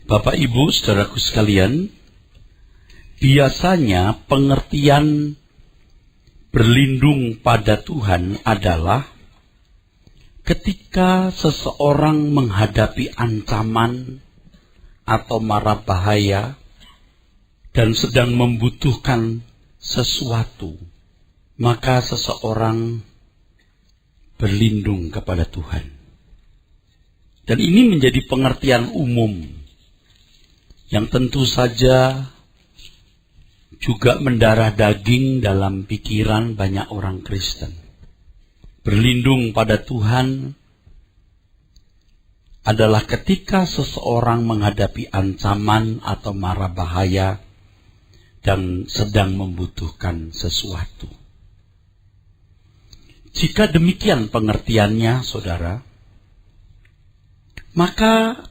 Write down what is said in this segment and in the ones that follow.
Bapak Ibu, saudaraku sekalian, biasanya pengertian berlindung pada Tuhan adalah ketika seseorang menghadapi ancaman atau mara bahaya dan sedang membutuhkan sesuatu, maka seseorang berlindung kepada Tuhan. Dan ini menjadi pengertian umum yang tentu saja juga mendarah daging dalam pikiran banyak orang Kristen. Berlindung pada Tuhan adalah ketika seseorang menghadapi ancaman atau mara bahaya dan sedang membutuhkan sesuatu. Jika demikian pengertiannya, saudara, maka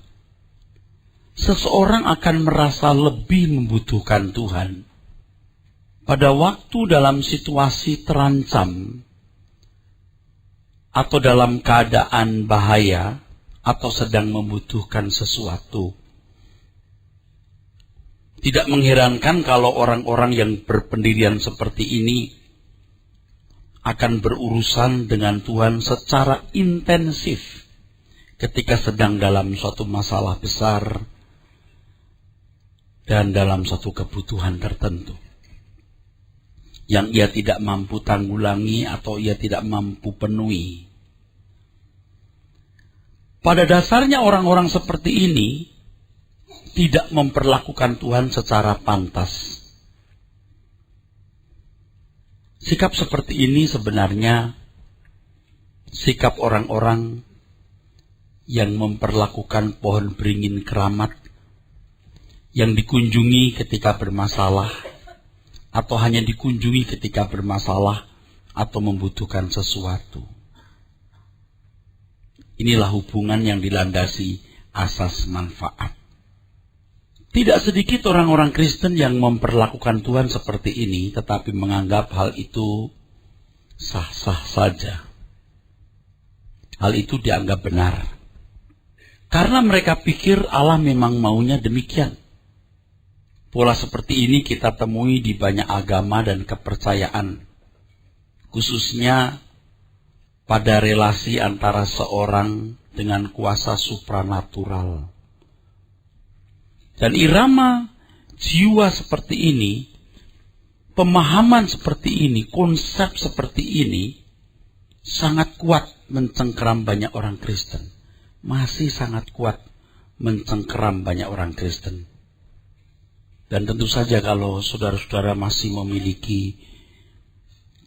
seseorang akan merasa lebih membutuhkan Tuhan pada waktu dalam situasi terancam atau dalam keadaan bahaya atau sedang membutuhkan sesuatu. Tidak mengherankan kalau orang-orang yang berpendirian seperti ini akan berurusan dengan Tuhan secara intensif ketika sedang dalam suatu masalah besar dan dalam satu kebutuhan tertentu yang ia tidak mampu tanggulangi atau ia tidak mampu penuhi. Pada dasarnya orang-orang seperti ini tidak memperlakukan Tuhan secara pantas. Sikap seperti ini sebenarnya sikap orang-orang yang memperlakukan pohon beringin keramat yang dikunjungi ketika bermasalah, atau hanya dikunjungi ketika bermasalah atau membutuhkan sesuatu. Inilah hubungan yang dilandasi asas manfaat. Tidak sedikit orang-orang Kristen yang memperlakukan Tuhan seperti ini, tetapi menganggap hal itu sah-sah saja. Hal itu dianggap benar. Karena mereka pikir Allah memang maunya demikian. Pola seperti ini kita temui di banyak agama dan kepercayaan, khususnya pada relasi antara seorang dengan kuasa supranatural. Dan irama jiwa seperti ini, pemahaman seperti ini, konsep seperti ini sangat kuat mencengkeram banyak orang Kristen. Masih sangat kuat mencengkeram banyak orang Kristen. Dan tentu saja kalau saudara-saudara masih memiliki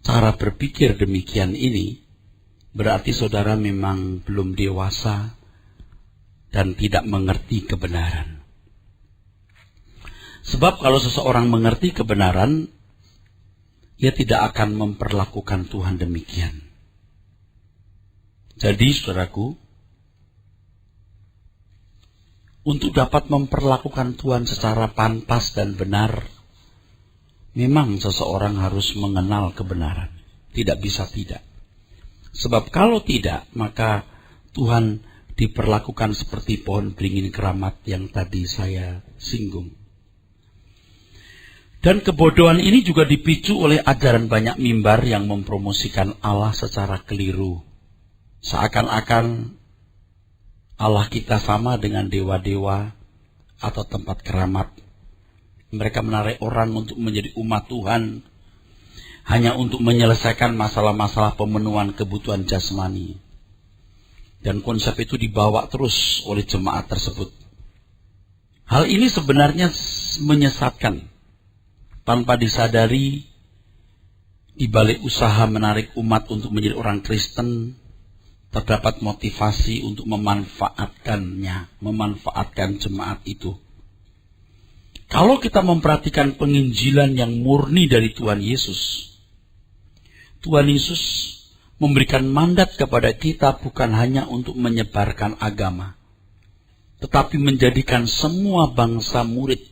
cara berpikir demikian ini, berarti saudara memang belum dewasa dan tidak mengerti kebenaran. Sebab kalau seseorang mengerti kebenaran, ia tidak akan memperlakukan Tuhan demikian. Jadi, saudaraku, untuk dapat memperlakukan Tuhan secara pantas dan benar, memang seseorang harus mengenal kebenaran. Tidak bisa tidak. Sebab kalau tidak, maka Tuhan diperlakukan seperti pohon beringin keramat yang tadi saya singgung. Dan kebodohan ini juga dipicu oleh ajaran banyak mimbar yang mempromosikan Allah secara keliru. Seakan-akan Allah kita sama dengan dewa-dewa atau tempat keramat. Mereka menarik orang untuk menjadi umat Tuhan hanya untuk menyelesaikan masalah-masalah pemenuhan kebutuhan jasmani. Dan konsep itu dibawa terus oleh jemaat tersebut. Hal ini sebenarnya menyesatkan. Tanpa disadari, di balik usaha menarik umat untuk menjadi orang Kristen, terdapat motivasi untuk memanfaatkannya, memanfaatkan jemaat itu. Kalau kita memperhatikan penginjilan yang murni dari Tuhan Yesus memberikan mandat kepada kita bukan hanya untuk menyebarkan agama, tetapi menjadikan semua bangsa murid.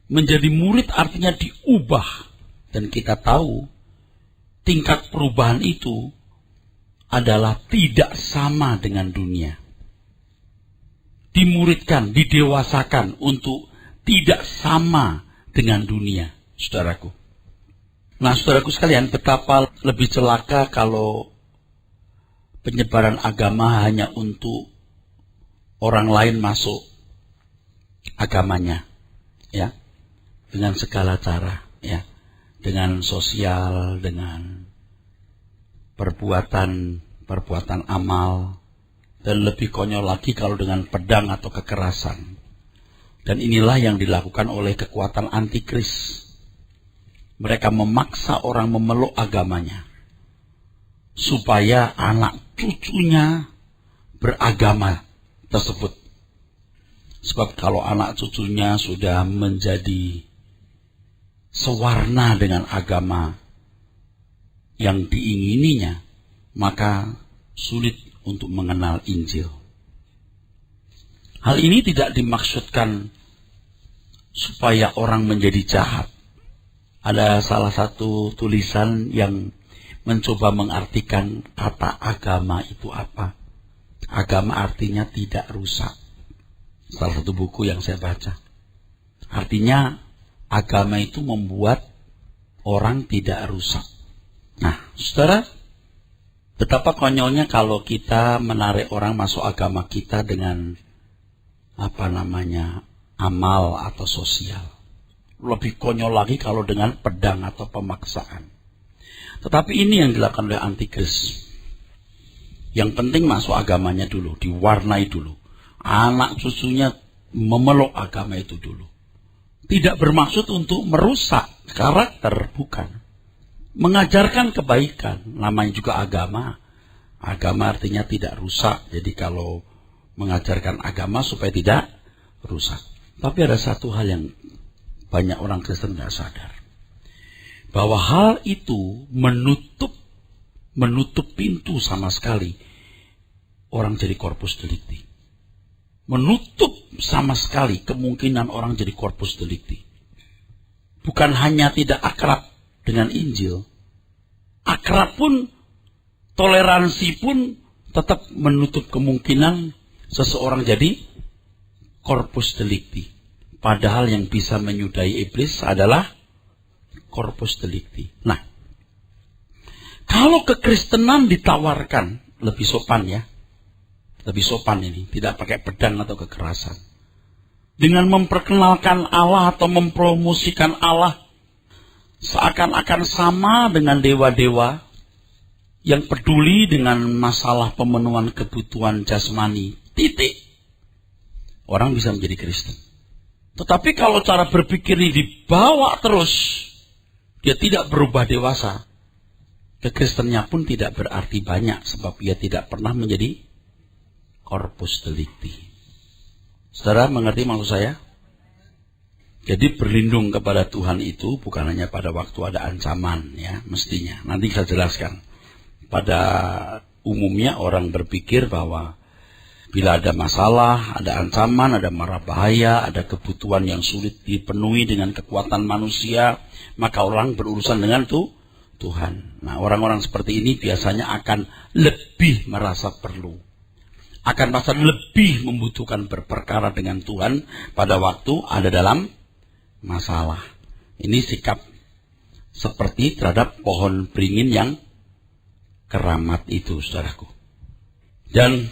Menjadi murid artinya diubah, dan kita tahu tingkat perubahan itu adalah tidak sama dengan dunia. dimuridkan, didewasakan untuk tidak sama dengan dunia, saudaraku. Nah, saudaraku sekalian, betapa lebih celaka kalau penyebaran agama hanya untuk orang lain masuk agamanya, ya, dengan segala cara, ya, dengan sosial, dengan perbuatan amal, dan lebih konyol lagi kalau dengan pedang atau kekerasan. Dan inilah yang dilakukan oleh kekuatan antikris. Mereka memaksa orang memeluk agamanya supaya anak cucunya beragama tersebut. Sebab kalau anak cucunya sudah menjadi sewarna dengan agama yang diingininya, maka sulit untuk mengenal Injil. Hal ini tidak dimaksudkan supaya orang menjadi jahat. Ada salah satu tulisan yang mencoba mengartikan kata agama itu apa. Agama artinya tidak rusak. Salah satu buku yang saya baca. Artinya agama itu membuat orang tidak rusak. Nah, saudara, betapa konyolnya kalau kita menarik orang masuk agama kita dengan amal atau sosial. Lebih konyol lagi kalau dengan pedang atau pemaksaan. Tetapi ini yang dilakukan oleh antikris. Yang penting masuk agamanya dulu, diwarnai dulu. Anak cucunya memeluk agama itu dulu. Tidak bermaksud untuk merusak karakter, bukan. Mengajarkan kebaikan, namanya juga agama. Agama artinya tidak rusak. Jadi kalau mengajarkan agama supaya tidak rusak. Tapi ada satu hal yang banyak orang Kristen tidak sadar. Bahwa hal itu menutup pintu sama sekali orang jadi corpus delicti. Menutup sama sekali kemungkinan orang jadi corpus delicti. Bukan hanya tidak akrab dengan Injil. Akrab pun, toleransi pun tetap menutup kemungkinan seseorang jadi corpus delicti. Padahal yang bisa menyudahi iblis adalah corpus delicti. Nah, kalau kekristenan ditawarkan lebih sopan, ya. Lebih sopan ini, tidak pakai pedang atau kekerasan. Dengan memperkenalkan Allah atau mempromosikan Allah seakan-akan sama dengan dewa-dewa yang peduli dengan masalah pemenuhan kebutuhan jasmani. Titik. Orang bisa menjadi Kristen. Tetapi kalau cara berpikir ini dibawa terus, dia tidak berubah dewasa, kekristennya pun tidak berarti banyak, sebab dia tidak pernah menjadi corpus delicti. Saudara mengerti maksud saya? Jadi berlindung kepada Tuhan itu bukan hanya pada waktu ada ancaman, ya, mestinya. Nanti saya jelaskan. Pada umumnya orang berpikir bahwa bila ada masalah, ada ancaman, ada mara bahaya, ada kebutuhan yang sulit dipenuhi dengan kekuatan manusia, maka orang berurusan dengan Tuhan. Nah, orang-orang seperti ini biasanya akan lebih merasa perlu. Akan merasa lebih membutuhkan berperkara dengan Tuhan pada waktu ada dalam masalah. Ini sikap seperti terhadap pohon beringin yang keramat itu, saudaraku. Dan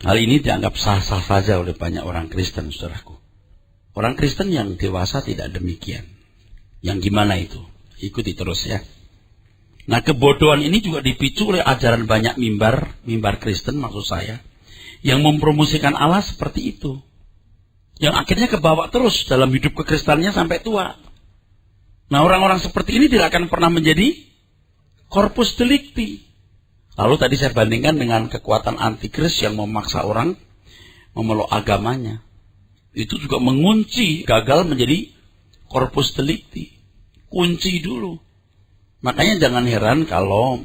hal ini dianggap sah-sah saja oleh banyak orang Kristen, saudaraku. Orang Kristen yang dewasa tidak demikian. Yang gimana itu? Ikuti terus, ya. Nah, kebodohan ini juga dipicu oleh ajaran banyak mimbar Kristen maksud saya, yang mempromosikan Allah seperti itu. Yang akhirnya kebawa terus dalam hidup kekristenannya sampai tua. Nah, orang-orang seperti ini tidak akan pernah menjadi corpus delicti. Lalu tadi saya bandingkan dengan kekuatan antikris yang memaksa orang memeluk agamanya. Itu juga mengunci, gagal menjadi corpus delicti. Kunci dulu. Makanya jangan heran kalau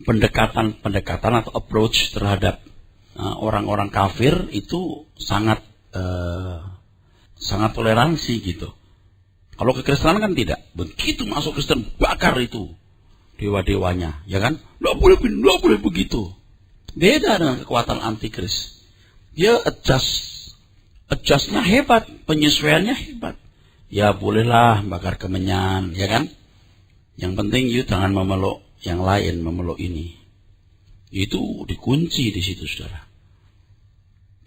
pendekatan atau approach terhadap orang-orang kafir itu sangat toleransi gitu. Kalau kekristenan kan tidak. Begitu masuk Kristen, bakar itu dewa-dewanya, ya kan? Nggak boleh begitu. Beda dengan kekuatan antikris. Dia adjust adjustnya hebat, penyesuaiannya hebat. Ya bolehlah bakar kemenyan, ya kan? Yang penting you jangan memeluk yang lain, memeluk ini. Itu dikunci di situ, saudara.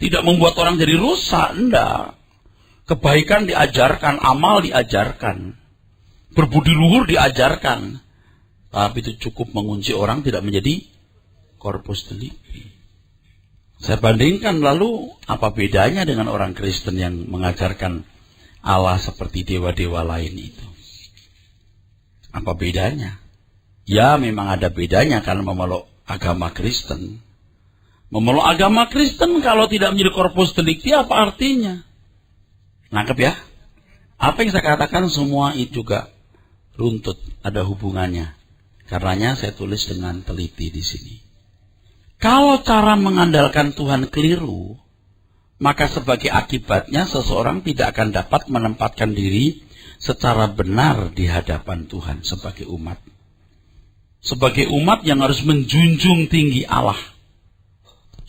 Tidak membuat orang jadi rusak, enggak. Kebaikan diajarkan, amal diajarkan. Berbudi luhur diajarkan. Tapi itu cukup mengunci orang tidak menjadi corpus delicti. Saya bandingkan lalu apa bedanya dengan orang Kristen yang mengajarkan Allah seperti dewa-dewa lain itu. Apa bedanya? Ya memang ada bedanya karena memeluk agama Kristen. Memeluk agama Kristen kalau tidak menjadi corpus delicti apa artinya? Nangkep ya? Apa yang saya katakan semua itu juga runtut, ada hubungannya. Karenanya saya tulis dengan teliti di sini. Kalau cara mengandalkan Tuhan keliru, maka sebagai akibatnya seseorang tidak akan dapat menempatkan diri secara benar di hadapan Tuhan sebagai umat. Sebagai umat yang harus menjunjung tinggi Allah.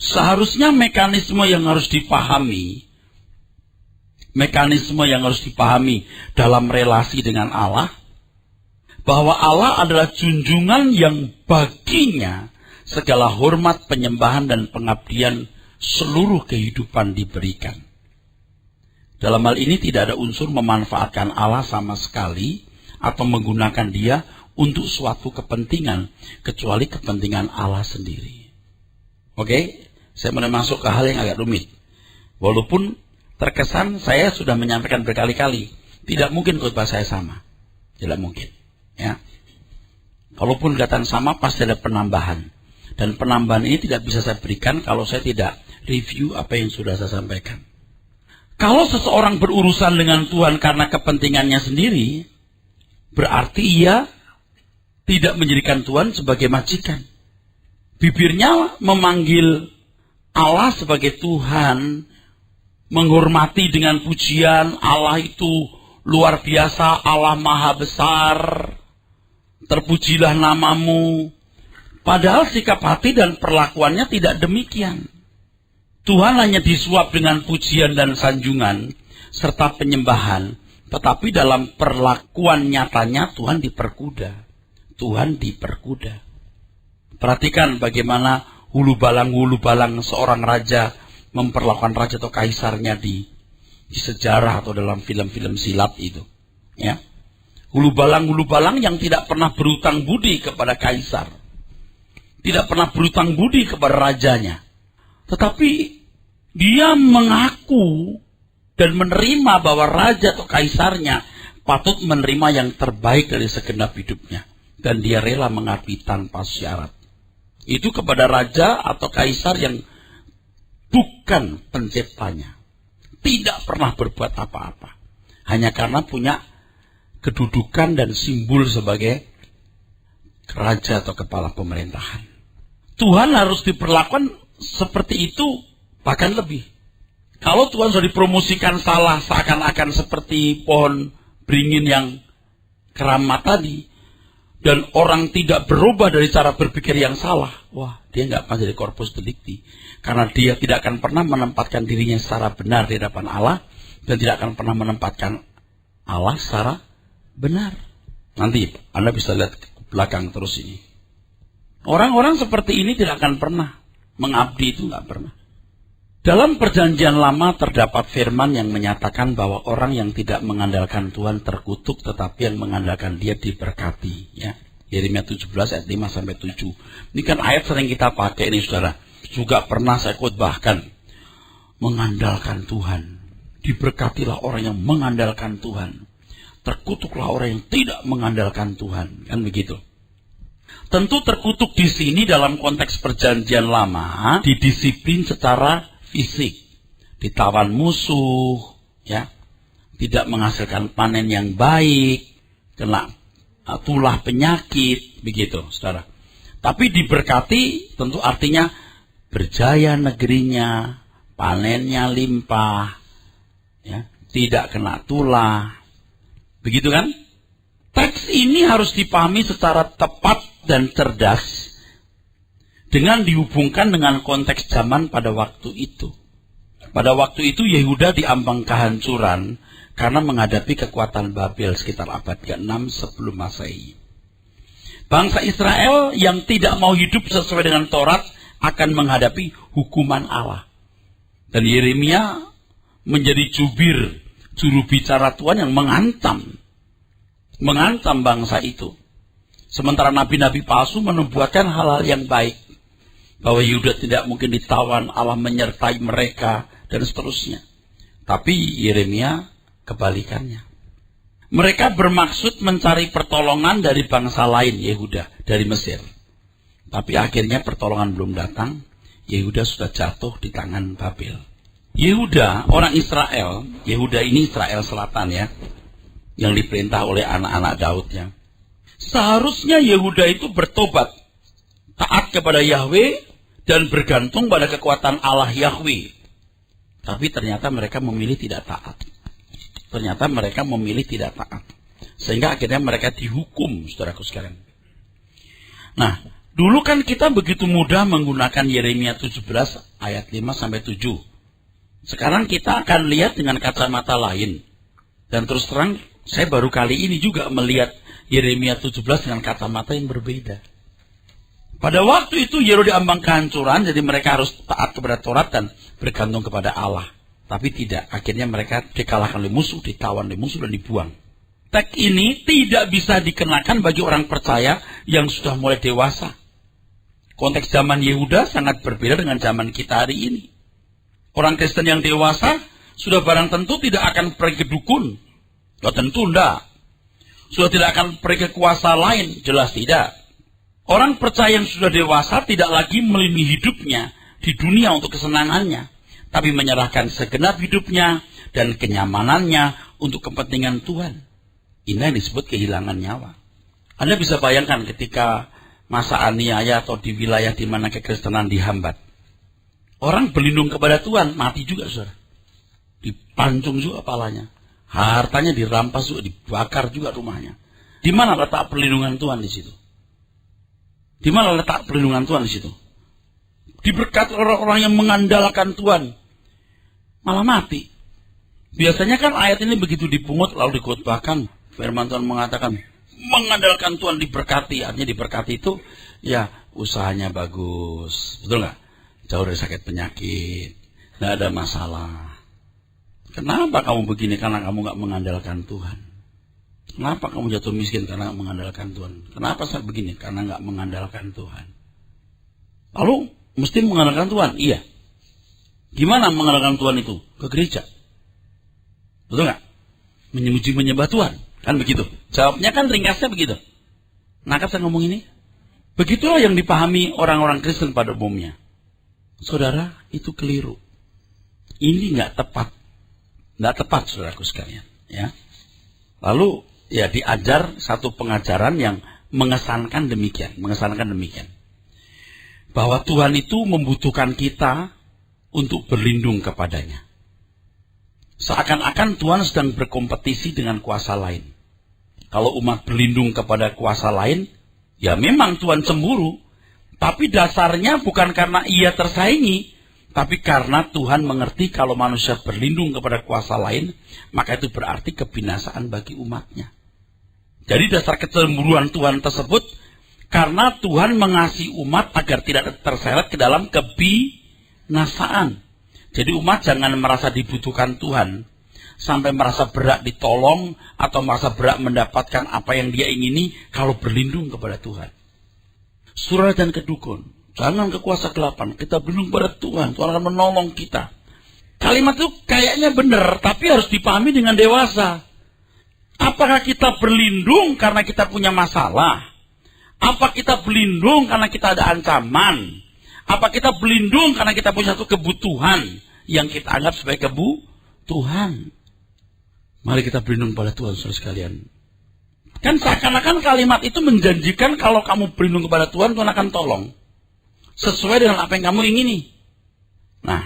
Seharusnya mekanisme yang harus dipahami dalam relasi dengan Allah, bahwa Allah adalah junjungan yang baginya segala hormat, penyembahan, dan pengabdian seluruh kehidupan diberikan. Dalam hal ini tidak ada unsur memanfaatkan Allah sama sekali atau menggunakan dia untuk suatu kepentingan, kecuali kepentingan Allah sendiri. Oke, saya mulai masuk ke hal yang agak rumit. Walaupun terkesan saya sudah menyampaikan berkali-kali, tidak mungkin khotbah saya sama. Tidak mungkin. Ya. Kalaupun kata sama, pasti ada penambahan. Dan penambahan ini tidak bisa saya berikan kalau saya tidak review apa yang sudah saya sampaikan. Kalau seseorang berurusan dengan Tuhan karena kepentingannya sendiri, berarti ia tidak menjadikan Tuhan sebagai majikan. Bibirnya memanggil Allah sebagai Tuhan, menghormati dengan pujian, Allah itu luar biasa, Allah maha besar, terpujilah namamu. Padahal sikap hati dan perlakuannya tidak demikian. Tuhan hanya disuap dengan pujian dan sanjungan serta penyembahan, tetapi dalam perlakuan nyatanya Tuhan diperkuda. Tuhan diperkuda. Perhatikan bagaimana hulu balang seorang raja memperlakukan raja atau kaisarnya di sejarah atau dalam film-film silat itu. Ya. Hulu balang yang tidak pernah berutang budi kepada kaisar. Tidak pernah berutang budi kepada rajanya. Tetapi dia mengaku dan menerima bahwa raja atau kaisarnya patut menerima yang terbaik dari segenap hidupnya. Dan dia rela mengabdi tanpa syarat. Itu kepada raja atau kaisar yang bukan penciptanya. Tidak pernah berbuat apa-apa. Hanya karena punya kedudukan dan simbol sebagai raja atau kepala pemerintahan. Tuhan harus diperlakukan seperti itu, bahkan lebih. Kalau Tuhan sudah dipromosikan salah, seakan-akan seperti pohon beringin yang keramat tadi, dan orang tidak berubah dari cara berpikir yang salah, wah, dia nggak akan jadi corpus delicti. Karena dia tidak akan pernah menempatkan dirinya secara benar di hadapan Allah, dan tidak akan pernah menempatkan Allah secara benar. Nanti Anda bisa lihat ke belakang terus ini. Orang-orang seperti ini tidak akan pernah mengabdi, itu nggak pernah. Dalam perjanjian lama terdapat firman yang menyatakan bahwa orang yang tidak mengandalkan Tuhan terkutuk, tetapi yang mengandalkan Dia diberkati. Ya. Yeremia 17 ayat 5-7. Ini kan ayat sering kita pakai ini, saudara. Juga pernah saya khotbahkan. Mengandalkan Tuhan. Diberkatilah orang yang mengandalkan Tuhan. Terkutuklah orang yang tidak mengandalkan Tuhan. Kan begitu. Tentu terkutuk di sini dalam konteks perjanjian lama didisiplin secara fisik, ditawan musuh, ya, tidak menghasilkan panen yang baik, kena tulah penyakit, begitu, saudara. Tapi diberkati tentu artinya berjaya negerinya, panennya limpah, ya, tidak kena tulah, begitu kan? Teks ini harus dipahami secara tepat dan cerdas dengan dihubungkan dengan konteks zaman pada waktu itu. Pada waktu itu Yehuda diambang kehancuran karena menghadapi kekuatan Babel sekitar abad ke-6 sebelum Masehi. Bangsa Israel yang tidak mau hidup sesuai dengan Taurat akan menghadapi hukuman Allah. Dan Yeremia menjadi juru bicara Tuhan yang mengancam bangsa itu. Sementara nabi-nabi palsu menubuatkan hal-hal yang baik. Bahwa Yehuda tidak mungkin ditawan, Allah menyertai mereka, dan seterusnya. Tapi Yeremia kebalikannya. Mereka bermaksud mencari pertolongan dari bangsa lain, Yehuda, dari Mesir. Tapi akhirnya pertolongan belum datang, Yehuda sudah jatuh di tangan Babel. Yehuda, orang Israel, Yehuda ini Israel Selatan ya, yang diperintah oleh anak-anak Daud ya. Seharusnya Yehuda itu bertobat, taat kepada Yahweh, dan bergantung pada kekuatan Allah Yahweh. Tapi ternyata mereka memilih tidak taat. Sehingga akhirnya mereka dihukum, saudaraku sekalian. Nah, dulu kan kita begitu mudah menggunakan Yeremia 17 ayat 5-7. Sekarang kita akan lihat dengan kacamata lain. Dan terus terang, saya baru kali ini juga melihat Yeremia 17 dengan kacamata yang berbeda. Pada waktu itu Yehuda diambang kehancuran, jadi mereka harus taat kepada Taurat dan bergantung kepada Allah. Tapi tidak, akhirnya mereka dikalahkan oleh musuh, ditawan oleh musuh dan dibuang. Teks ini tidak bisa dikenakan bagi orang percaya yang sudah mulai dewasa. Konteks zaman Yehuda sangat berbeda dengan zaman kita hari ini. Orang Kristen yang dewasa sudah barang tentu tidak akan pergi ke dukun. Ya tentu enggak. Sudah tidak akan pergi ke kuasa lain, jelas tidak. Orang percaya yang sudah dewasa tidak lagi melindungi hidupnya di dunia untuk kesenangannya, tapi menyerahkan segenap hidupnya dan kenyamanannya untuk kepentingan Tuhan. Ini yang disebut kehilangan nyawa. Anda bisa bayangkan ketika masa aniaya atau di wilayah di mana kekristenan dihambat. Orang berlindung kepada Tuhan, mati juga, saudara. Dipancung juga kepalanya. Hartanya dirampas juga, dibakar juga rumahnya. Di mana letak perlindungan Tuhan di situ? Di mana letak perlindungan Tuhan di situ? Diberkati orang-orang yang mengandalkan Tuhan, malah mati. Biasanya kan ayat ini begitu dipungut lalu dikhotbahkan. Firman Tuhan mengatakan, mengandalkan Tuhan diberkati. Artinya diberkati itu, ya usahanya bagus. Betul nggak? Jauh dari sakit penyakit. Nggak ada masalah. Kenapa kamu begini? Karena kamu nggak mengandalkan Tuhan. Kenapa kamu jatuh miskin? Karena nggak mengandalkan Tuhan. Kenapa saya begini? Karena nggak mengandalkan Tuhan. Lalu mesti mengandalkan Tuhan? Iya. Gimana mengandalkan Tuhan itu? Ke gereja. Betul nggak? Memuji menyembah Tuhan. Kan begitu. Jawabnya kan ringkasnya begitu. Nah, kan saya ngomong ini. Begitulah yang dipahami orang-orang Kristen pada umumnya. Saudara, itu keliru. Ini nggak tepat. Nggak tepat, saudaraku sekalian. Ya. Lalu, ya diajar satu pengajaran yang mengesankan demikian. Bahwa Tuhan itu membutuhkan kita untuk berlindung kepadanya. Seakan-akan Tuhan sedang berkompetisi dengan kuasa lain. Kalau umat berlindung kepada kuasa lain, ya memang Tuhan cemburu. Tapi dasarnya bukan karena ia tersaingi, tapi karena Tuhan mengerti kalau manusia berlindung kepada kuasa lain, maka itu berarti kebinasaan bagi umatnya. Jadi dasar kecemburuan Tuhan tersebut, karena Tuhan mengasihi umat agar tidak terseret ke dalam kebinasaan. Jadi umat jangan merasa dibutuhkan Tuhan, sampai merasa berat ditolong, atau merasa berat mendapatkan apa yang dia ingini kalau berlindung kepada Tuhan. Surah dan kedukun, jangan ke kuasa kegelapan, kita berlindung pada Tuhan, Tuhan akan menolong kita. Kalimat itu kayaknya benar, tapi harus dipahami dengan dewasa. Apakah kita berlindung karena kita punya masalah? Apa kita berlindung karena kita ada ancaman? Apa kita berlindung karena kita punya satu kebutuhan yang kita anggap sebagai kebutuhan? Mari kita berlindung pada Tuhan, saudara sekalian. Kan seakan-akan kalimat itu menjanjikan kalau kamu berlindung kepada Tuhan, Tuhan akan tolong. Sesuai dengan apa yang kamu ingini. Nah,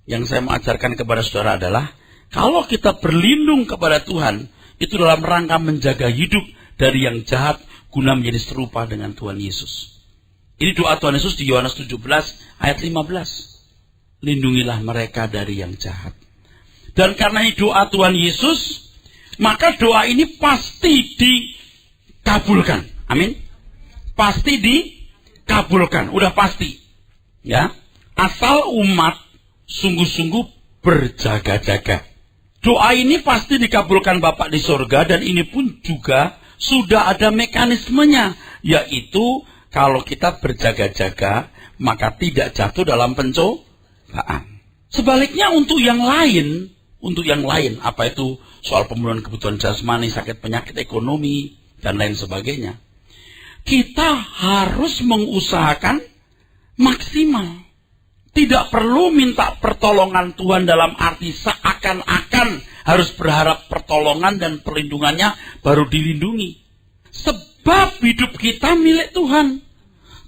yang saya mengajarkan kepada saudara adalah, kalau kita berlindung kepada Tuhan, itu dalam rangka menjaga hidup dari yang jahat, guna menjadi serupa dengan Tuhan Yesus. Ini doa Tuhan Yesus di Yohanes 17 ayat 15. lindungilah mereka dari yang jahat. Dan karena ini doa Tuhan Yesus, maka doa ini pasti dikabulkan. Amin. Pasti dikabulkan, udah pasti. Ya, asal umat sungguh-sungguh berjaga-jaga. Doa ini pasti dikabulkan Bapa di surga, dan ini pun juga sudah ada mekanismenya, yaitu kalau kita berjaga-jaga maka tidak jatuh dalam pencobaan. Sebaliknya untuk yang lain, apa itu soal pemenuhan kebutuhan jasmani, sakit penyakit, ekonomi, dan lain sebagainya, kita harus mengusahakan maksimal. Tidak perlu minta pertolongan Tuhan dalam arti seakan-akan harus berharap pertolongan dan perlindungannya baru dilindungi. Sebab hidup kita milik Tuhan.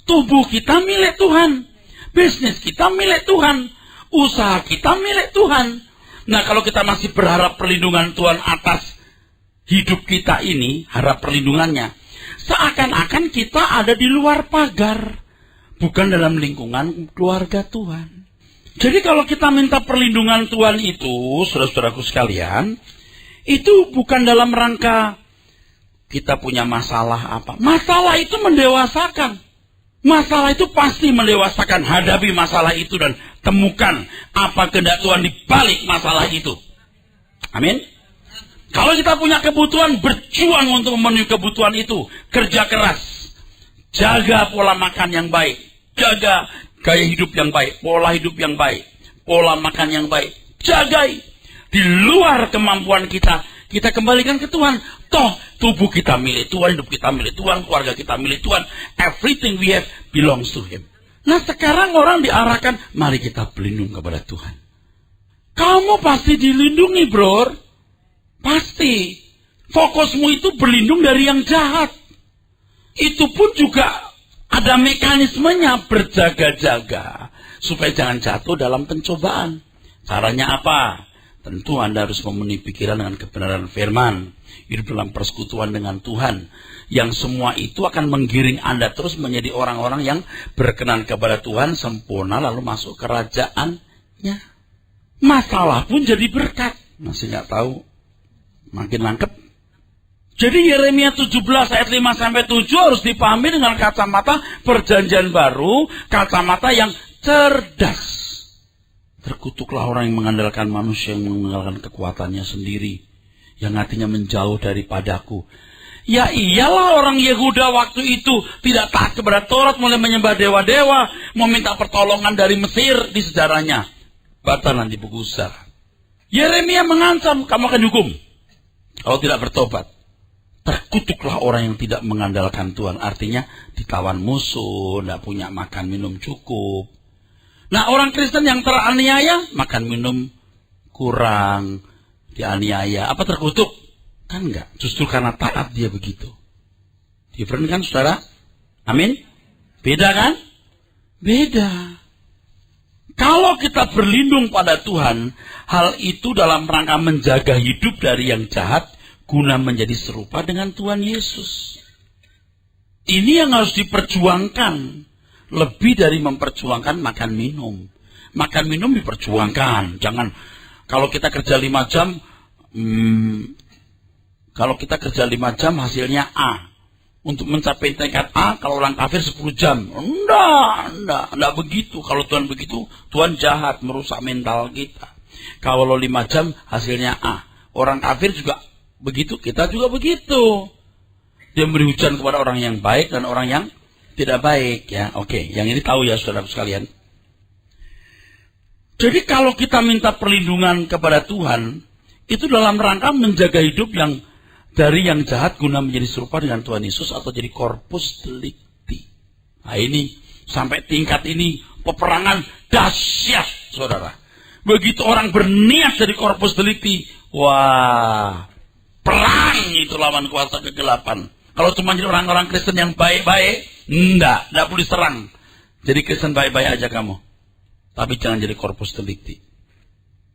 Tubuh kita milik Tuhan. Bisnis kita milik Tuhan. Usaha kita milik Tuhan. Nah, kalau kita masih berharap perlindungan Tuhan atas hidup kita ini, harap perlindungannya, seakan-akan kita ada di luar pagar. Bukan dalam lingkungan keluarga Tuhan. Jadi kalau kita minta perlindungan Tuhan itu, saudara-saudaraku sekalian, itu bukan dalam rangka kita punya masalah apa. Masalah itu mendewasakan. Masalah itu pasti mendewasakan. Hadapi masalah itu dan temukan apa kehendak Tuhan di balik masalah itu. Amin. Kalau kita punya kebutuhan, berjuang untuk memenuhi kebutuhan itu. Kerja keras. Jaga pola makan yang baik. Jaga gaya hidup yang baik. Pola hidup yang baik. Pola makan yang baik. Jagai. Di luar kemampuan kita, kita kembalikan ke Tuhan. Toh, tubuh kita milik Tuhan. Hidup kita milik Tuhan. Keluarga kita milik Tuhan. Everything we have belongs to Him. Nah, sekarang orang diarahkan, mari kita berlindung kepada Tuhan. Kamu pasti dilindungi, bro. Pasti. Fokusmu itu berlindung dari yang jahat. Itu pun juga ada mekanismenya, berjaga-jaga supaya jangan jatuh dalam pencobaan. Caranya apa? Tentu Anda harus memenuhi pikiran dengan kebenaran firman, hidup dalam persekutuan dengan Tuhan, yang semua itu akan menggiring Anda terus menjadi orang-orang yang berkenan kepada Tuhan, sempurna, lalu masuk kerajaannya. Masalah pun jadi berkat. Masih nggak tahu? Makin nangkep. Jadi Yeremia 17 ayat 5-7 harus dipahami dengan kacamata perjanjian baru, kacamata yang cerdas. Terkutuklah orang yang mengandalkan manusia, yang mengandalkan kekuatannya sendiri, yang hatinya menjauh daripadaku. Ya iyalah, orang Yehuda waktu itu tidak taat kepada Taurat, mulai menyembah dewa-dewa, meminta pertolongan dari Mesir di sejarahnya. Baca nanti buku sejarah. Yeremia mengancam, kamu akan dihukum kalau tidak bertobat. Terkutuklah orang yang tidak mengandalkan Tuhan. Artinya ditawan musuh, tidak punya makan minum cukup. Nah, orang Kristen yang teraniaya, makan minum kurang, dianiaya. Apa terkutuk? Kan enggak. Justru karena taat dia begitu. Different kan, saudara? Amin? Beda kan? Beda. Kalau kita berlindung pada Tuhan, hal itu dalam rangka menjaga hidup dari yang jahat, guna menjadi serupa dengan Tuhan Yesus. Ini yang harus diperjuangkan. Lebih dari memperjuangkan makan minum. Makan minum diperjuangkan. Jangan, kalau kita kerja 5 jam, hasilnya A. Untuk mencapai tingkat A, kalau orang kafir 10 jam. Enggak begitu. Kalau Tuhan begitu, Tuhan jahat, merusak mental kita. Kalau 5 jam, hasilnya A. Orang kafir juga begitu, kita juga begitu. Dia memberi hujan kepada orang yang baik dan orang yang tidak baik. Ya, oke. Yang ini tahu ya, saudara sekalian. Jadi kalau kita minta perlindungan kepada Tuhan, itu dalam rangka menjaga hidup yang dari yang jahat guna menjadi serupa dengan Tuhan Yesus, atau jadi corpus delicti. Nah ini, sampai tingkat ini peperangan dahsyat, saudara. Begitu orang berniat jadi corpus delicti, wah, perang itu lawan kuasa kegelapan. Kalau cuma jadi orang-orang Kristen yang baik-baik, enggak boleh serang. Jadi Kristen baik-baik aja kamu. Tapi jangan jadi corpus delicti.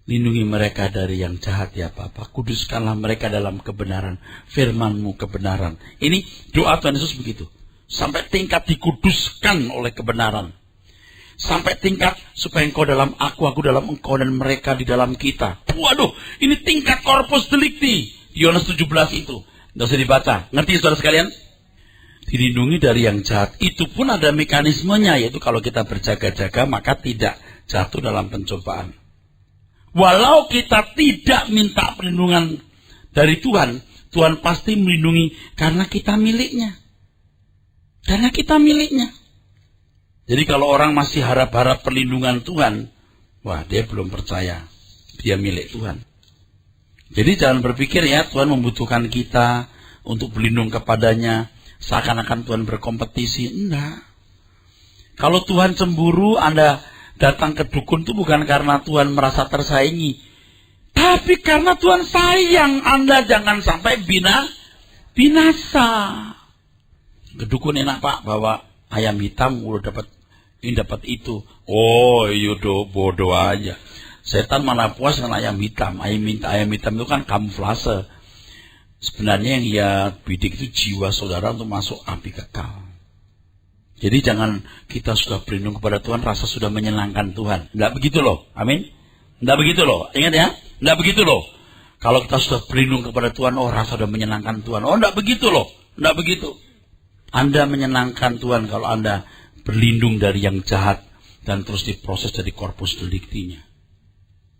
Lindungi mereka dari yang jahat ya Bapa. Kuduskanlah mereka dalam kebenaran. Firman-Mu kebenaran. Ini doa Tuhan Yesus begitu. Sampai tingkat dikuduskan oleh kebenaran. Sampai tingkat supaya engkau dalam aku dalam engkau, dan mereka di dalam kita. Waduh, ini tingkat corpus delicti. Yohanes 17 itu. Nggak usah dibaca. Ngerti saudara sekalian? Dilindungi dari yang jahat. Itu pun ada mekanismenya, yaitu kalau kita berjaga-jaga maka tidak jatuh dalam pencobaan. Walau kita tidak minta perlindungan dari Tuhan, Tuhan pasti melindungi karena kita miliknya. Karena kita miliknya. Jadi kalau orang masih harap-harap perlindungan Tuhan, wah dia belum percaya dia milik Tuhan. Jadi jangan berpikir ya Tuhan membutuhkan kita untuk berlindung kepadanya, seakan-akan Tuhan berkompetisi. Enggak. Kalau Tuhan cemburu, Anda datang ke dukun itu bukan karena Tuhan merasa tersaingi, tapi karena Tuhan sayang Anda jangan sampai binasa. Ke dukun enak Pak, bawa ayam hitam, udah dapat itu. Oh iya bodoh aja. Setan mana puas dengan ayam hitam. Ayam hitam itu kan kamuflase. Sebenarnya yang ia bidik itu jiwa saudara untuk masuk api kekal. Jadi jangan kita sudah berlindung kepada Tuhan, rasa sudah menyenangkan Tuhan. Tidak begitu loh. Amin. Tidak begitu loh. Ingat ya. Tidak begitu loh. Kalau kita sudah berlindung kepada Tuhan, oh rasa sudah menyenangkan Tuhan. Oh tidak begitu loh. Tidak begitu. Anda menyenangkan Tuhan kalau Anda berlindung dari yang jahat dan terus diproses dari korpus deliktinya.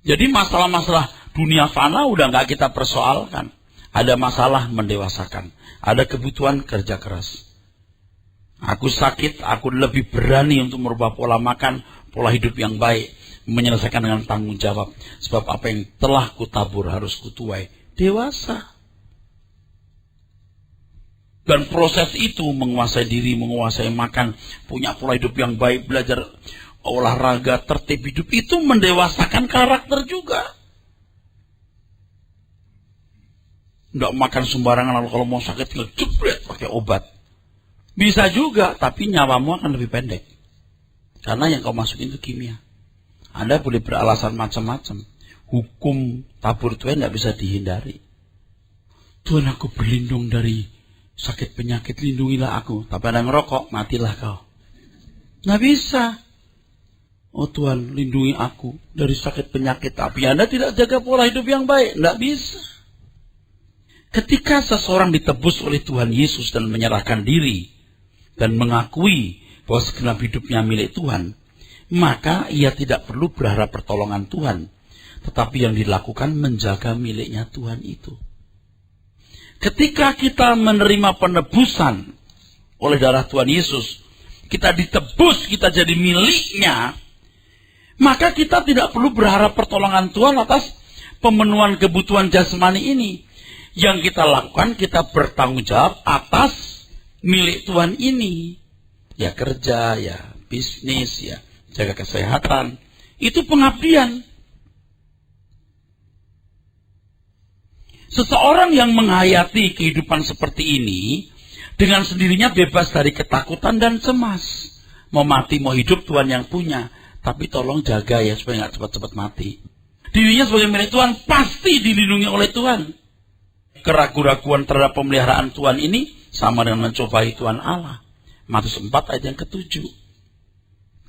Jadi masalah-masalah dunia fana udah nggak kita persoalkan. Ada masalah mendewasakan. Ada kebutuhan kerja keras. Aku sakit, aku lebih berani untuk merubah pola makan, pola hidup yang baik, menyelesaikan dengan tanggung jawab. Sebab apa yang telah kutabur harus kutuai. Dewasa. Dan proses itu menguasai diri, menguasai makan, punya pola hidup yang baik, belajar olahraga, tertib hidup, itu mendewasakan karakter juga. Nggak makan sembarangan, lalu kalau mau sakit tinggal jebret pakai obat. Bisa juga, tapi nyawamu akan lebih pendek. Karena yang kau masukin itu kimia. Anda boleh beralasan macam-macam. Hukum tabur Tuhan nggak bisa dihindari. Tuhan, aku berlindung dari sakit penyakit, lindungilah aku. Tapi Anda ngerokok, matilah kau. Nggak bisa. Oh Tuhan, lindungi aku dari sakit penyakit. Tapi Anda tidak jaga pola hidup yang baik. Nggak bisa. Ketika seseorang ditebus oleh Tuhan Yesus dan menyerahkan diri dan mengakui bahwa segenap hidupnya milik Tuhan, maka ia tidak perlu berharap pertolongan Tuhan, tetapi yang dilakukan menjaga miliknya Tuhan itu. Ketika kita menerima penebusan oleh darah Tuhan Yesus, kita ditebus, kita jadi miliknya, maka kita tidak perlu berharap pertolongan Tuhan atas pemenuhan kebutuhan jasmani ini. Yang kita lakukan, kita bertanggung jawab atas milik Tuhan ini. Ya kerja, ya bisnis, ya jaga kesehatan. Itu pengabdian. Seseorang yang menghayati kehidupan seperti ini, dengan sendirinya bebas dari ketakutan dan cemas. Mau mati, mau hidup, Tuhan yang punya. Tapi tolong jaga ya, supaya nggak cepat-cepat mati. Dirinya sebagai milik Tuhan, pasti dilindungi oleh Tuhan. Keraguan-raguan terhadap pemeliharaan Tuhan ini sama dengan mencobai Tuhan Allah. Matius 4 ayat yang ke-7.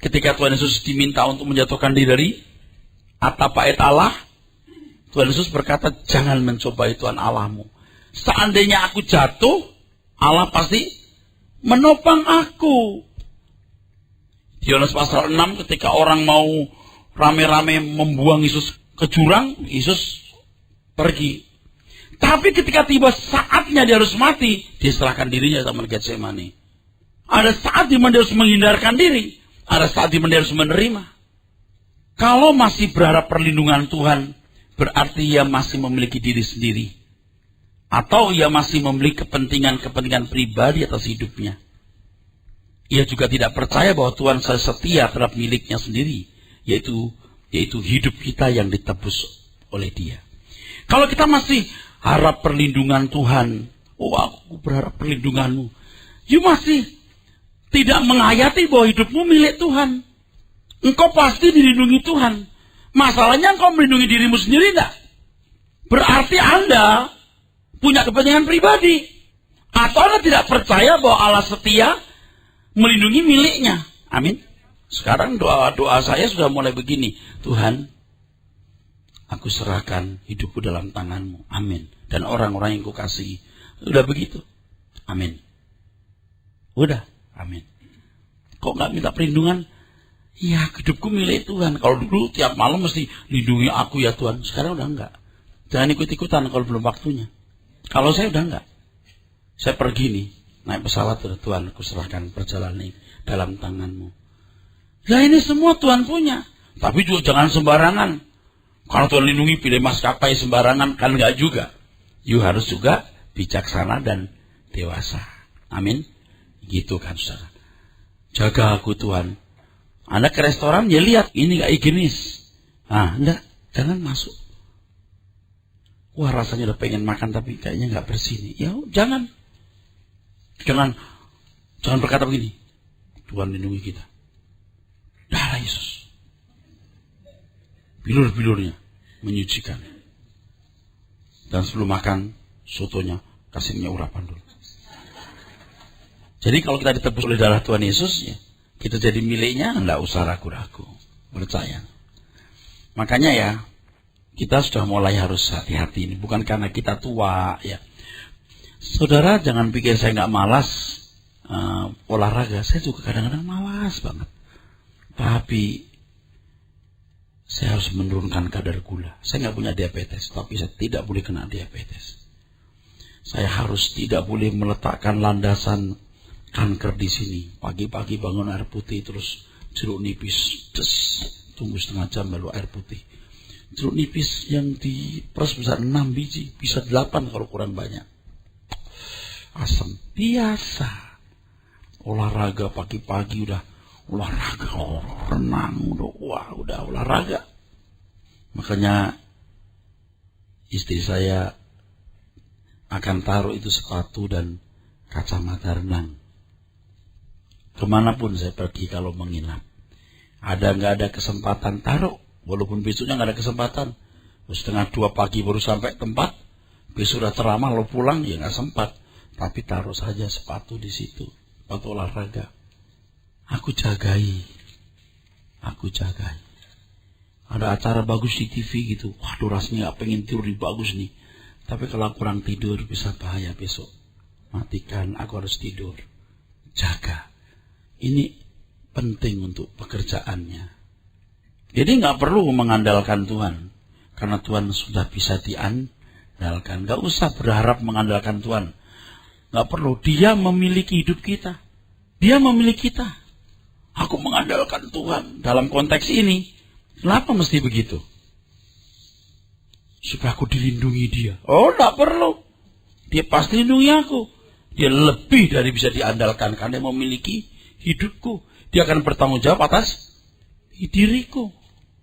Ketika Tuhan Yesus diminta untuk menjatuhkan diri dari atap bait Allah, Tuhan Yesus berkata, jangan mencobai Tuhan Allahmu. Seandainya aku jatuh, Allah pasti menopang aku. Yohanes pasal 6, ketika orang mau rame-rame membuang Yesus ke jurang, Yesus pergi. Tapi ketika tiba saatnya dia harus mati, dia serahkan dirinya sama Getsemani. Ada saat di mana dia harus menghindarkan diri. Ada saat di mana dia harus menerima. Kalau masih berharap perlindungan Tuhan, berarti ia masih memiliki diri sendiri. Atau ia masih memiliki kepentingan-kepentingan pribadi atas hidupnya. Ia juga tidak percaya bahwa Tuhan setia terhadap miliknya sendiri. Yaitu hidup kita yang ditebus oleh Dia. Kalau kita masih harap perlindungan Tuhan, oh aku berharap perlindunganmu, you masih tidak menghayati bahwa hidupmu milik Tuhan. Engkau pasti dilindungi Tuhan. Masalahnya engkau melindungi dirimu sendiri enggak? Berarti Anda punya kepentingan pribadi. Atau Anda tidak percaya bahwa Allah setia melindungi miliknya. Amin. Sekarang doa-doa saya sudah mulai begini. Tuhan, aku serahkan hidupku dalam tangan-Mu. Amin. Dan orang-orang yang kukasihi. Udah begitu. Amin. Udah. Amin. Kok gak minta perlindungan? Ya, hidupku milik Tuhan. Kalau dulu tiap malam mesti lindungi aku ya Tuhan. Sekarang udah enggak. Jangan ikut-ikutan kalau belum waktunya. Kalau saya udah enggak. Saya pergi nih. Naik pesawat, udah Tuhan, aku serahkan perjalanan ini dalam tangan-Mu. Ya ini semua Tuhan punya. Tapi juga jangan sembarangan. Kalau Tuhan lindungi pilih maskapai sembarangan, kan enggak juga. You harus juga bijaksana dan dewasa. Amin. Gitu kan saudara. Jaga aku Tuhan. Anda ke restoran ya lihat ini gak higienis. Enggak, jangan masuk. Wah rasanya udah pengen makan tapi kayaknya gak bersih nih. Ya jangan berkata begini. Tuhan lindungi kita. Darah Yesus. Bilur-bilurnya menyucikan. Dan sebelum makan sotonya kasih minyak urapan dulu. Jadi kalau kita ditebus oleh darah Tuhan Yesus, ya, kita jadi miliknya, enggak usah ragu-ragu. Percaya. Makanya ya, kita sudah mulai harus hati-hati ini. Bukan karena kita tua, ya. Saudara jangan pikir saya nggak malas olahraga. Saya juga kadang-kadang malas banget. Tapi saya harus menurunkan kadar gula. Saya nggak punya diabetes, tapi saya tidak boleh kena diabetes. Saya harus tidak boleh meletakkan landasan kanker di sini. Pagi-pagi bangun air putih, terus jeruk nipis, tunggu setengah jam baru air putih. Jeruk nipis yang diperas bisa 6 biji, bisa 8 kalau kurang banyak. Asam biasa. Olahraga pagi-pagi udah olahraga, renang udah olahraga. Makanya istri saya akan taruh itu sepatu dan kacamata renang. Kemanapun saya pergi kalau menginap. Ada nggak ada kesempatan taruh. Walaupun besoknya nggak ada kesempatan. Setengah 2 pagi baru sampai tempat. Besok udah ceramah lo pulang ya nggak sempat. Tapi taruh saja sepatu di situ. Sepatu olahraga. Aku jagai. Ada acara bagus di TV gitu. Waduh rasanya nggak pengen tidur di bagus nih. Tapi kalau kurang tidur bisa bahaya besok. Matikan, aku harus tidur. Jaga. Ini penting untuk pekerjaannya. Jadi nggak perlu mengandalkan Tuhan. Karena Tuhan sudah bisa diandalkan. Nggak usah berharap mengandalkan Tuhan. Nggak perlu. Dia memiliki hidup kita. Dia memiliki kita. Aku mengandalkan Tuhan. Dalam konteks ini, kenapa mesti begitu? Supaya aku dilindungi dia. Oh, nggak perlu. Dia pasti lindungi aku. Dia lebih dari bisa diandalkan. Karena dia memiliki hidupku. Dia akan bertanggung jawab atas diriku.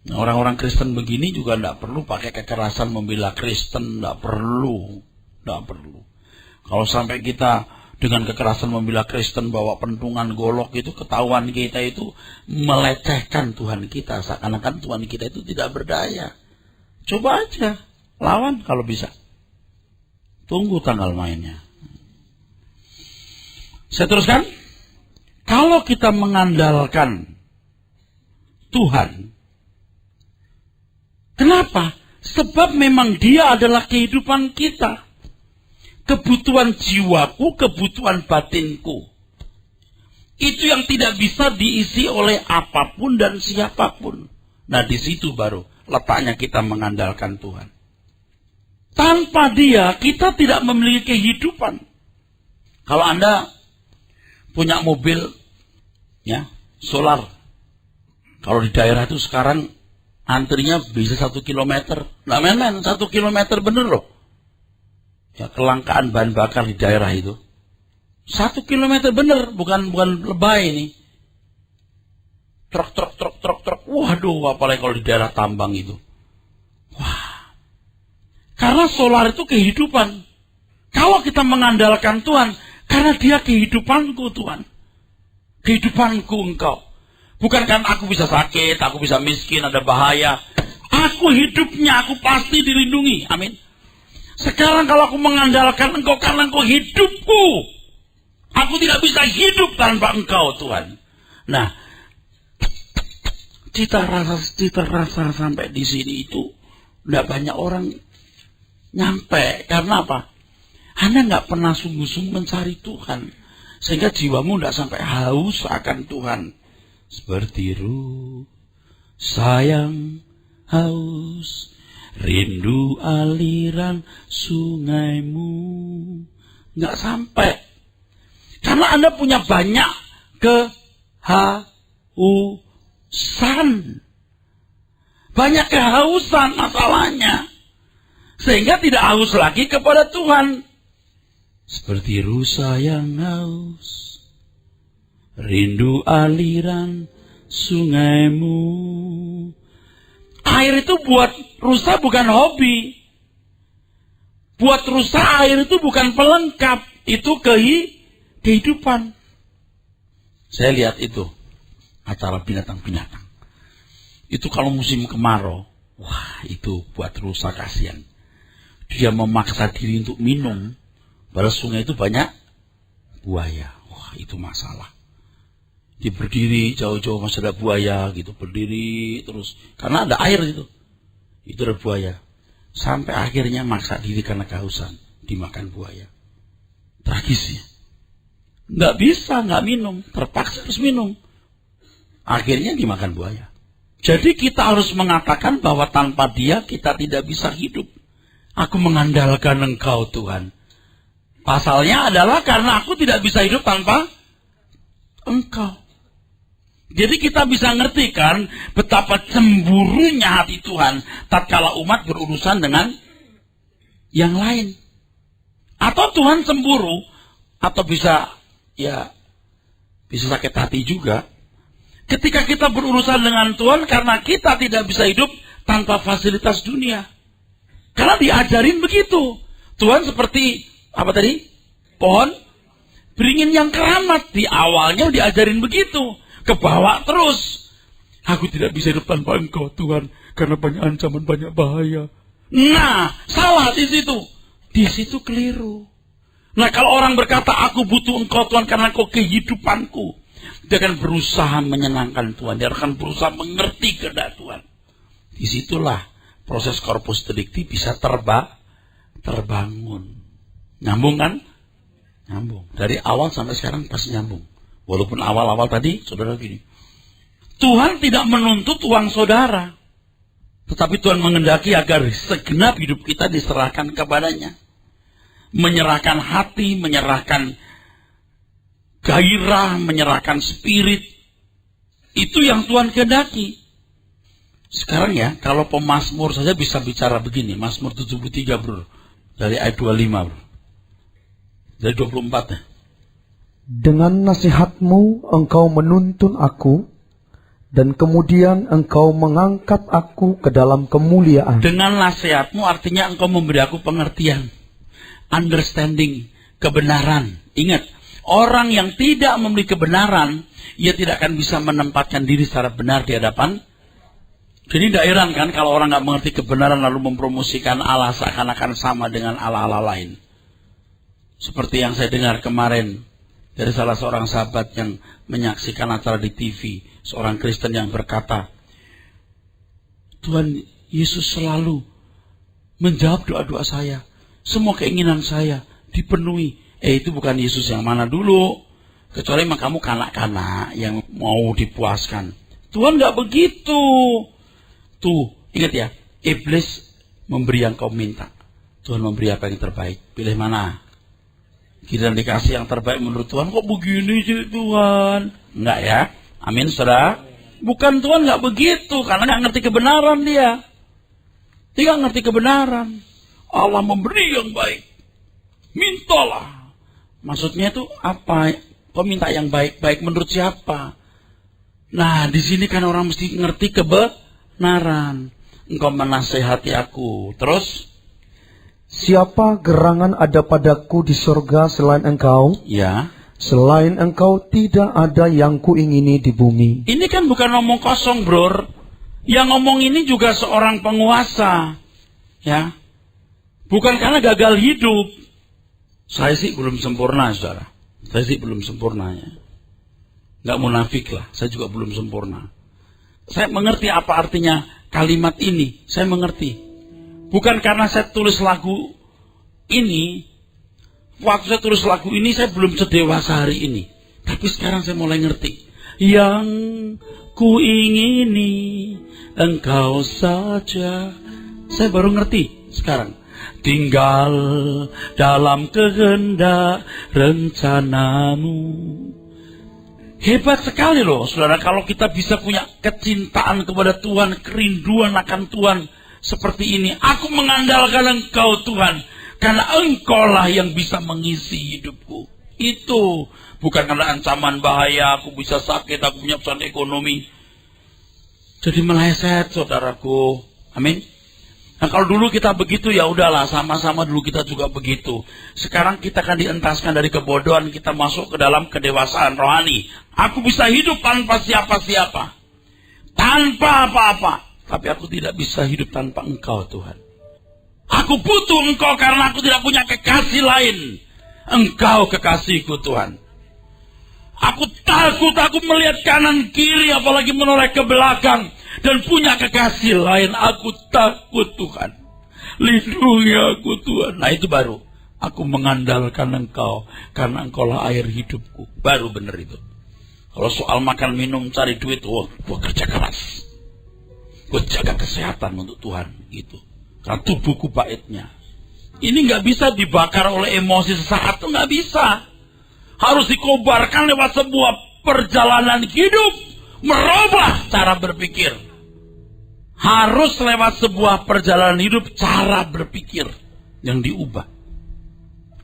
Nah, orang-orang Kristen begini juga tidak perlu pakai kekerasan membela Kristen. Tidak perlu. Kalau sampai kita dengan kekerasan membela Kristen bawa pentungan golok itu, ketahuan kita itu melecehkan Tuhan kita. Seakan-akan Tuhan kita itu tidak berdaya. Coba aja. Lawan kalau bisa. Tunggu tanggal mainnya. Saya teruskan. Kalau kita mengandalkan Tuhan. Kenapa? Sebab memang Dia adalah kehidupan kita. Kebutuhan jiwaku, kebutuhan batinku. Itu yang tidak bisa diisi oleh apapun dan siapapun. Nah di situ baru letaknya kita mengandalkan Tuhan. Tanpa Dia kita tidak memiliki kehidupan. Kalau Anda punya mobil ya solar, kalau di daerah itu sekarang antrinya bisa 1 kilometer. Nah main-main 1 kilometer bener loh. Ya, kelangkaan bahan bakar di daerah itu 1 kilometer bener, bukan lebay ini. Truk. Waduh, apalagi kalau di daerah tambang itu. Wah. Karena solar itu kehidupan. Kalau kita mengandalkan Tuhan, karena Dia kehidupanku Tuhan. Kehidupanku engkau. Bukan karena aku bisa sakit, aku bisa miskin, ada bahaya. Aku hidupnya, aku pasti dilindungi. Amin. Sekarang kalau aku mengandalkan engkau karena engkau hidupku. Aku tidak bisa hidup tanpa engkau Tuhan. Nah, cita rasa sampai di sini itu tidak banyak orang nyampe. Karena apa? Anda nggak pernah sungguh-sungguh mencari Tuhan, sehingga jiwamu tidak sampai haus akan Tuhan. Seperti sayang haus, rindu aliran sungaimu. Nggak sampai. Karena Anda punya banyak kehausan. Banyak kehausan masalahnya. Sehingga tidak haus lagi kepada Tuhan. Seperti rusa yang haus, rindu aliran sungaimu. Air itu buat rusa bukan hobi. Buat rusa air itu bukan pelengkap. Itu kehidupan. Saya lihat itu acara binatang-binatang. Itu kalau musim kemarau, wah itu buat rusa kasihan. Dia memaksa diri untuk minum. Padahal sungai itu banyak buaya. Wah itu masalah. Dia berdiri jauh-jauh masih ada buaya gitu. Berdiri terus. Karena ada air itu. Itu ada buaya. Sampai akhirnya maksa diri karena kehausan. Dimakan buaya. Tragis ya. Nggak bisa nggak minum. Terpaksa harus minum. Akhirnya dimakan buaya. Jadi kita harus mengatakan bahwa tanpa dia kita tidak bisa hidup. Aku mengandalkan Engkau Tuhan. Pasalnya adalah karena aku tidak bisa hidup tanpa Engkau. Jadi kita bisa ngerti kan betapa cemburunya hati Tuhan tatkala umat berurusan dengan yang lain. Atau Tuhan cemburu atau bisa sakit hati juga ketika kita berurusan dengan Tuhan karena kita tidak bisa hidup tanpa fasilitas dunia. Karena diajarin begitu. Tuhan seperti apa tadi? Pohon beringin yang keramat. Di awalnya diajarin begitu. Kebawa terus. Aku tidak bisa hidup tanpa Engkau Tuhan. Karena banyak ancaman, banyak bahaya. Nah, salah di situ. Di situ keliru. Nah, kalau orang berkata, aku butuh Engkau Tuhan karena Engkau kehidupanku. Dia akan berusaha menyenangkan Tuhan. Dia akan berusaha mengerti kehendak Tuhan. Disitulah proses corpus delicti bisa terbangun. Nyambung kan? Nyambung. Dari awal sampai sekarang pasti nyambung. Walaupun awal-awal tadi, saudara gini. Tuhan tidak menuntut uang saudara. Tetapi Tuhan mengendaki agar segenap hidup kita diserahkan kepadanya. Menyerahkan hati, menyerahkan gairah, menyerahkan spirit. Itu yang Tuhan kehendaki. Sekarang ya, kalau pemazmur saja bisa bicara begini. Mazmur 73 bro. Dari ayat 25 bro. Dari 24 ya. Dengan nasihatmu engkau menuntun aku, dan kemudian engkau mengangkat aku ke dalam kemuliaan. Dengan nasihatmu artinya engkau memberi aku pengertian, understanding, kebenaran. Ingat, orang yang tidak memiliki kebenaran, ia tidak akan bisa menempatkan diri secara benar di hadapan. Jadi tidak heran kan kalau orang nggak mengerti kebenaran lalu mempromosikan Allah seakan-akan sama dengan Allah-Allah lain. Seperti yang saya dengar kemarin dari salah seorang sahabat yang menyaksikan acara di TV. Seorang Kristen yang berkata, Tuhan Yesus selalu menjawab doa-doa saya. Semua keinginan saya dipenuhi. Itu bukan Yesus yang mana dulu. Kecuali memang kamu kanak-kanak yang mau dipuaskan. Tuhan nggak begitu. Tuh, ingat ya. Iblis memberi yang kau minta. Tuhan memberi apa yang terbaik. Pilih mana? Kita dikasih yang terbaik menurut Tuhan. Kok begini sih Tuhan? Enggak ya. Amin saudara. Bukan Tuhan enggak begitu. Karena enggak ngerti kebenaran dia. Dia enggak ngerti kebenaran. Allah memberi yang baik. Mintalah. Maksudnya itu apa? Kau minta yang baik. Baik menurut siapa? Nah di sini kan orang mesti ngerti kebenaran. Engkau menasehati aku. Terus? Siapa gerangan ada padaku di surga selain engkau? Ya. Selain engkau tidak ada yang kuingini di bumi. Ini kan bukan ngomong kosong bro. Yang ngomong ini juga seorang penguasa. Ya. Bukan karena gagal hidup. Saya sih belum sempurna saudara. Saya sih belum sempurna ya. Nggak munafik lah. Saya juga belum sempurna. saya mengerti apa artinya kalimat ini. Saya mengerti. Bukan karena saya tulis lagu ini. Waktu saya tulis lagu ini saya belum sedewasa hari ini. Tapi sekarang saya mulai ngerti. Yang ku ingini engkau saja. Saya baru ngerti sekarang. Tinggal dalam kehendak rencanamu. Hebat sekali loh saudara, kalau kita bisa punya kecintaan kepada Tuhan, kerinduan akan Tuhan seperti ini. Aku mengandalkan Engkau Tuhan, karena Engkau lah yang bisa mengisi hidupku. Itu bukan karena ancaman bahaya, aku bisa sakit, aku punya persoalan ekonomi. Jadi meleset saudaraku. Amin. Nah kalau dulu kita begitu ya udahlah, sama-sama dulu kita juga begitu. Sekarang kita akan dientaskan dari kebodohan, kita masuk ke dalam kedewasaan rohani. Aku bisa hidup tanpa siapa-siapa, tanpa apa-apa, tapi aku tidak bisa hidup tanpa Engkau Tuhan. Aku butuh Engkau karena aku tidak punya kekasih lain. Engkau kekasihku Tuhan. Aku takut, aku melihat kanan kiri, apalagi menoleh ke belakang dan punya kekasih lain. Aku takut Tuhan. Lindungi aku Tuhan. Nah itu baru aku mengandalkan Engkau, karena Engkau lah air hidupku. Baru benar itu. Kalau soal makan minum cari duit, gua kerja keras, gua jaga kesehatan untuk Tuhan gitu. Karena tubuhku baitnya. Ini nggak bisa dibakar oleh emosi sesaat, tuh nggak bisa. Harus dikobarkan lewat sebuah perjalanan hidup, merubah cara berpikir. Harus lewat sebuah perjalanan hidup, cara berpikir yang diubah.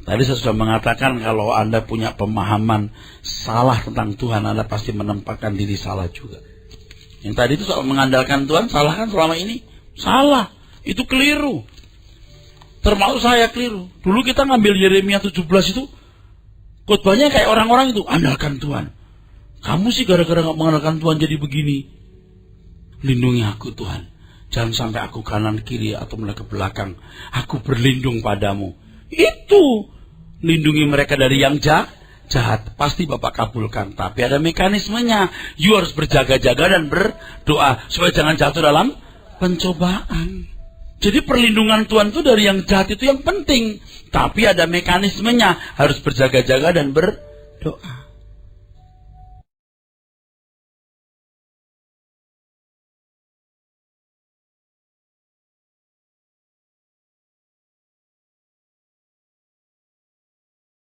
Tadi saya sudah mengatakan kalau Anda punya pemahaman salah tentang Tuhan, Anda pasti menempatkan diri salah juga. Yang tadi itu soal mengandalkan Tuhan, salah kan selama ini? Salah, itu keliru. Termasuk saya keliru. Dulu kita ngambil Yeremia 17 itu, khotbahnya kayak orang-orang itu, andalkan Tuhan. Kamu sih gara-gara gak mengandalkan Tuhan jadi begini. Lindungi aku Tuhan. Jangan sampai aku kanan kiri atau menoleh ke belakang. Aku berlindung padamu. Itu. Lindungi mereka dari yang jahat. Pasti Bapak kabulkan. Tapi ada mekanismenya. You harus berjaga-jaga dan berdoa. Supaya jangan jatuh dalam pencobaan. Jadi perlindungan Tuhan itu dari yang jahat itu yang penting. Tapi ada mekanismenya. Harus berjaga-jaga dan berdoa.